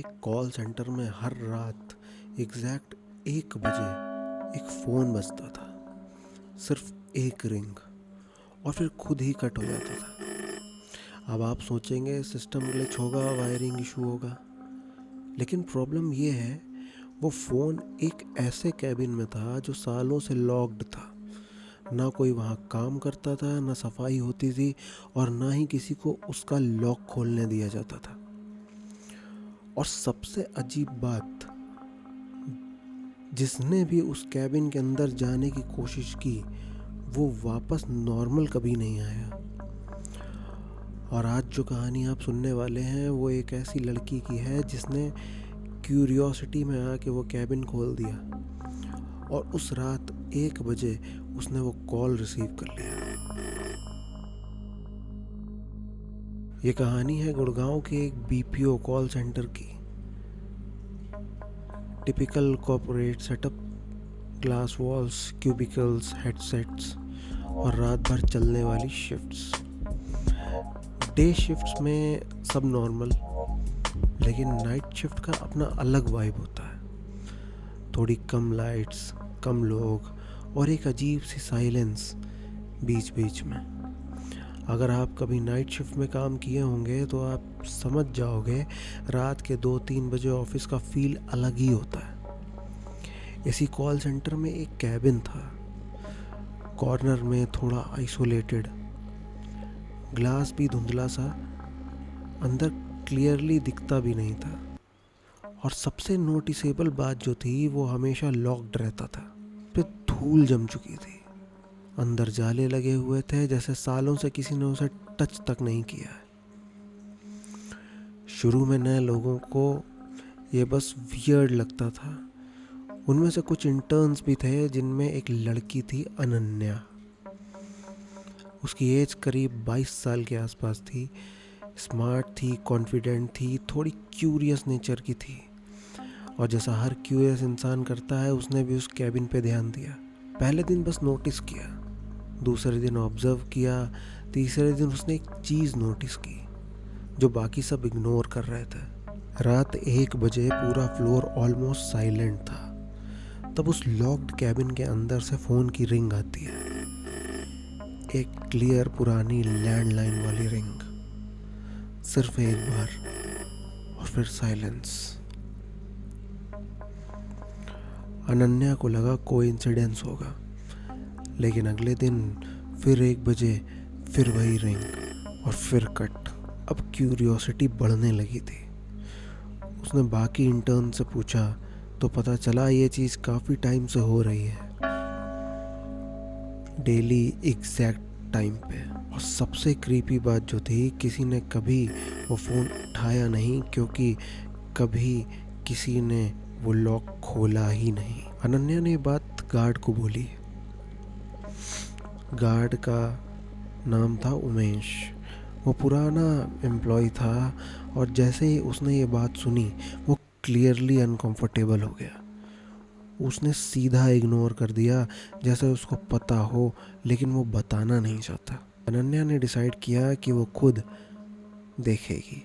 एक call centre में हर रात एग्जैक्ट 1 बजे एक फ़ोन बजता था। सिर्फ एक रिंग और फिर खुद ही कट हो जाता था। अब आप सोचेंगे सिस्टम ग्लिच होगा, वायरिंग इशू होगा, लेकिन प्रॉब्लम ये है वो फ़ोन एक ऐसे कैबिन में था जो सालों से लॉक्ड था। ना कोई वहाँ काम करता था, ना सफाई होती थी और ना ही किसी को उसका लॉक खोलने दिया जाता था। और सबसे अजीब बात, जिसने भी उस कैबिन के अंदर जाने की कोशिश की वो वापस नॉर्मल कभी नहीं आया। और आज जो कहानी आप सुनने वाले हैं वो एक ऐसी लड़की की है जिसने क्यूरियोसिटी में आके वो कैबिन खोल दिया और उस रात 1 बजे उसने वो कॉल रिसीव कर लिया। ये कहानी है गुड़गांव के एक बीपीओ कॉल सेंटर की। Typical corporate setup, glass walls, cubicles, headsets और रात भर चलने वाली शिफ्ट्स। डे शिफ्ट्स में सब नॉर्मल, लेकिन नाइट शिफ्ट का अपना अलग वाइब होता है। थोड़ी कम लाइट्स, कम लोग और एक अजीब सी साइलेंस बीच बीच में। अगर आप कभी नाइट शिफ्ट में काम किए होंगे तो आप समझ जाओगे रात के 2-3 बजे ऑफिस का फील अलग ही होता है। इसी कॉल सेंटर में एक कैबिन था, कॉर्नर में, थोड़ा आइसोलेटेड, ग्लास भी धुंधला सा, अंदर क्लियरली दिखता भी नहीं था। और सबसे नोटिसेबल बात जो थी वो हमेशा लॉक्ड रहता था। पे धूल जम चुकी थी, अंदर जाले लगे हुए थे जैसे सालों से किसी ने उसे टच तक नहीं किया है। शुरू में नए लोगों को ये बस वियर्ड लगता था। उनमें से कुछ इंटर्न्स भी थे जिनमें एक लड़की थी, अनन्या। उसकी एज करीब 22 साल के आसपास थी। स्मार्ट थी, कॉन्फिडेंट थी, थोड़ी क्यूरियस नेचर की थी। और जैसा हर क्यूरियस इंसान करता है उसने भी उस कैबिन पे ध्यान दिया। पहले दिन बस नोटिस किया, दूसरे दिन ऑब्जर्व किया, तीसरे दिन उसने एक चीज़ नोटिस की जो बाकी सब इग्नोर कर रहे थे। रात 1 बजे पूरा फ्लोर ऑलमोस्ट साइलेंट था। तब उस लॉक्ड कैबिन के अंदर से फ़ोन की रिंग आती है। एक क्लियर पुरानी लैंडलाइन वाली रिंग। सिर्फ एक बार और फिर साइलेंस। अनन्या को लगा कोइंसिडेंस होगा, लेकिन अगले दिन फिर 1 बजे फिर वही रिंग और फिर कट। अब क्यूरियोसिटी बढ़ने लगी थी। उसने बाकी इंटर्न से पूछा तो पता चला ये चीज़ काफ़ी टाइम से हो रही है, डेली एग्जैक्ट टाइम पे। और सबसे क्रीपी बात जो थी, किसी ने कभी वो फ़ोन उठाया नहीं क्योंकि कभी किसी ने वो लॉक खोला ही नहीं। अनन्या ने बात गार्ड को बोली। गार्ड का नाम था उमेश। वो पुराना एम्प्लॉय था और जैसे ही उसने ये बात सुनी वो क्लियरली अनकंफर्टेबल हो गया। उसने सीधा इग्नोर कर दिया जैसे उसको पता हो, लेकिन वो बताना नहीं चाहता। अनन्या ने डिसाइड किया कि वो खुद देखेगी।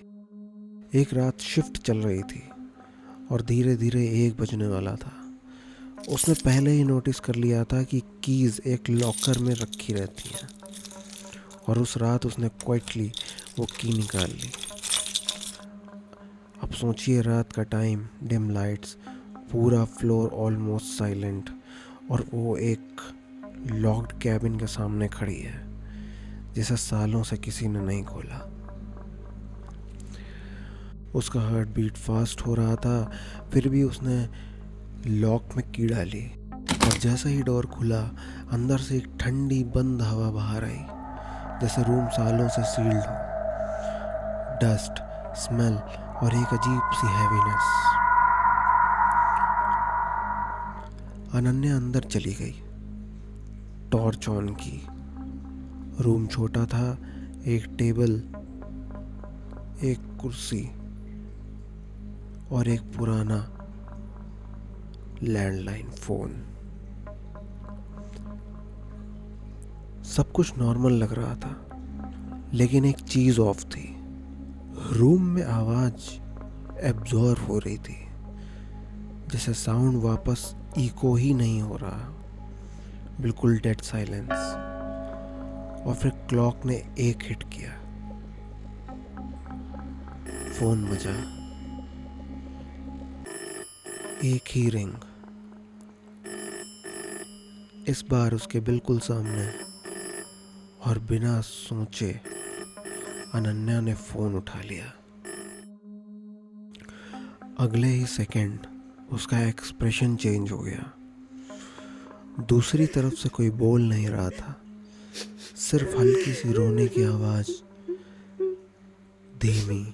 एक रात शिफ्ट चल रही थी और धीरे धीरे 1 बजने वाला था। उसने पहले ही नोटिस कर लिया था कि कीज़ एक लॉकर में रखी रहती हैं और उस रात उसने क्वाइटली वो की निकाल ली। अब सोचिए रात का टाइम, डिम लाइट्स, पूरा फ्लोर ऑलमोस्ट साइलेंट और वो एक लॉक्ड कैबिन के सामने खड़ी है जिसे सालों से किसी ने नहीं खोला। उसका हार्ट बीट फास्ट हो रहा था, फिर भी उसने लॉक में की डाली। और जैसे ही डोर खुला, अंदर से एक ठंडी बंद हवा बाहर आई, जैसे रूम सालों से सील्ड हो। डस्ट, स्मेल और एक अजीब सी हैवीनेस। अनन्या अंदर चली गई, टॉर्च ऑन की। रूम छोटा था, एक टेबल, एक कुर्सी और एक पुराना लैंडलाइन फ़ोन। सब कुछ नॉर्मल लग रहा था, लेकिन एक चीज़ ऑफ थी। रूम में आवाज़ एब्जॉर्ब हो रही थी, जैसे साउंड वापस इको ही नहीं हो रहा, बिल्कुल डेड साइलेंस। और फिर क्लॉक ने एक हिट किया, फोन बजा, एक ही रिंग, इस बार उसके बिल्कुल सामने, और बिना सोचे अनन्या ने फोन उठा लिया। अगले ही सेकंड उसका एक्सप्रेशन चेंज हो गया। दूसरी तरफ से कोई बोल नहीं रहा था, सिर्फ हल्की सी रोने की आवाज, धीमी,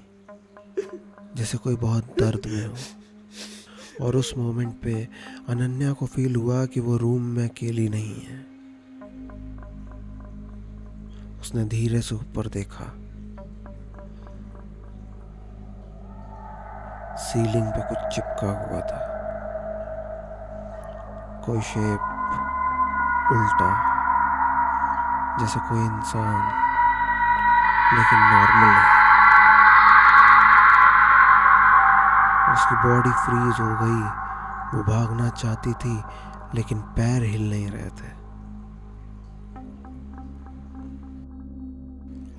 जैसे कोई बहुत दर्द में हो। और उस मोमेंट पे अनन्या को फील हुआ कि वो रूम में अकेली नहीं है। उसने धीरे से ऊपर देखा, सीलिंग पे कुछ चिपका हुआ था, कोई शेप उल्टा, जैसे कोई इंसान, लेकिन नॉर्मल नहीं। उसकी बॉडी फ्रीज हो गई, वो भागना चाहती थी लेकिन पैर हिल नहीं रहे थे।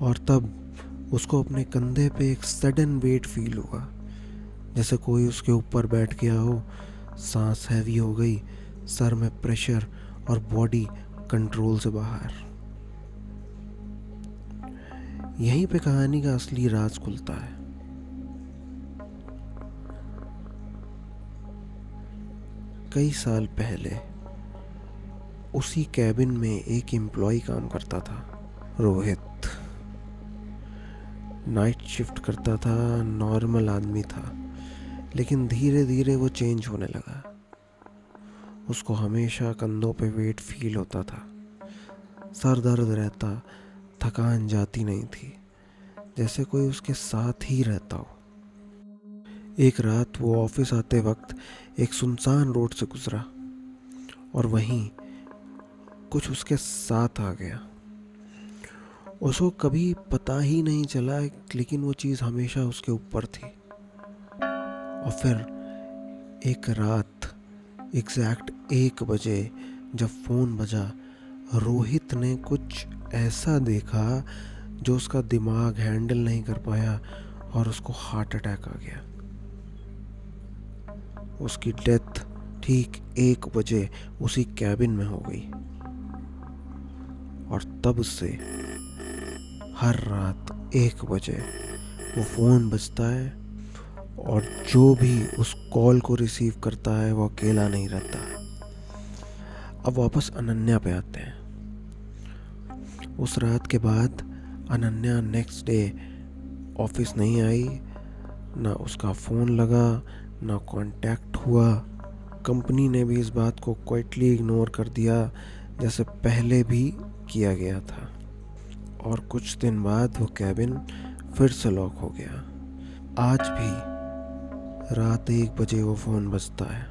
और तब उसको अपने कंधे पे एक सडन वेट फील हुआ, जैसे कोई उसके ऊपर बैठ गया हो। सांस हैवी हो गई, सर में प्रेशर और बॉडी कंट्रोल से बाहर। यहीं पे कहानी का असली राज खुलता है। कई साल पहले उसी कैबिन में एक एम्प्लॉय काम करता था, रोहित। नाइट शिफ्ट करता था, नॉर्मल आदमी था, लेकिन धीरे धीरे वो चेंज होने लगा। उसको हमेशा कंधों पे वेट फील होता था, सर दर्द रहता, थकान जाती नहीं थी, जैसे कोई उसके साथ ही रहता हो। एक रात वो ऑफिस आते वक्त एक सुनसान रोड से गुजरा, और वहीं कुछ उसके साथ आ गया। उसको कभी पता ही नहीं चला, लेकिन वो चीज़ हमेशा उसके ऊपर थी। और फिर एक रात एग्जैक्ट 1 बजे जब फ़ोन बजा, रोहित ने कुछ ऐसा देखा जो उसका दिमाग हैंडल नहीं कर पाया, और उसको हार्ट अटैक आ गया। उसकी डेथ ठीक 1 बजे उसी कैबिन में हो गई। और तब से हर रात 1 बजे वो फ़ोन बजता है, और जो भी उस कॉल को रिसीव करता है वो अकेला नहीं रहता। अब वापस अनन्या पे आते हैं। उस रात के बाद अनन्या नेक्स्ट डे ऑफिस नहीं आई, ना उसका फ़ोन लगा, ना कांटेक्ट हुआ। कंपनी ने भी इस बात को क्वाइटली इग्नोर कर दिया, जैसे पहले भी किया गया था। और कुछ दिन बाद वो कैबिन फिर से लॉक हो गया। आज भी रात 1 बजे वो फ़ोन बजता है,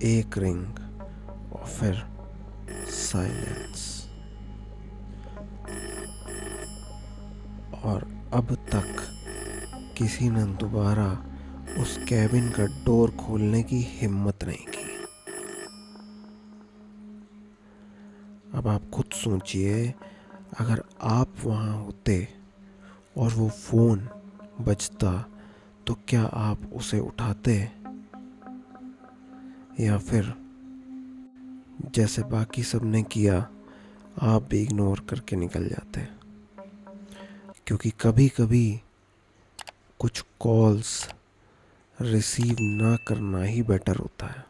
एक रिंग, और फिर साइलेंस। और अब तक किसी ने दोबारा उस कैबिन का डोर खोलने की हिम्मत नहीं की। अब आप खुद सोचिए, अगर आप वहाँ होते और वो फ़ोन बजता, तो क्या आप उसे उठाते, या फिर जैसे बाकी सब ने किया आप भी इग्नोर करके निकल जाते? क्योंकि कभी कभी कुछ कॉल्स रिसीव ना करना ही बेटर होता है।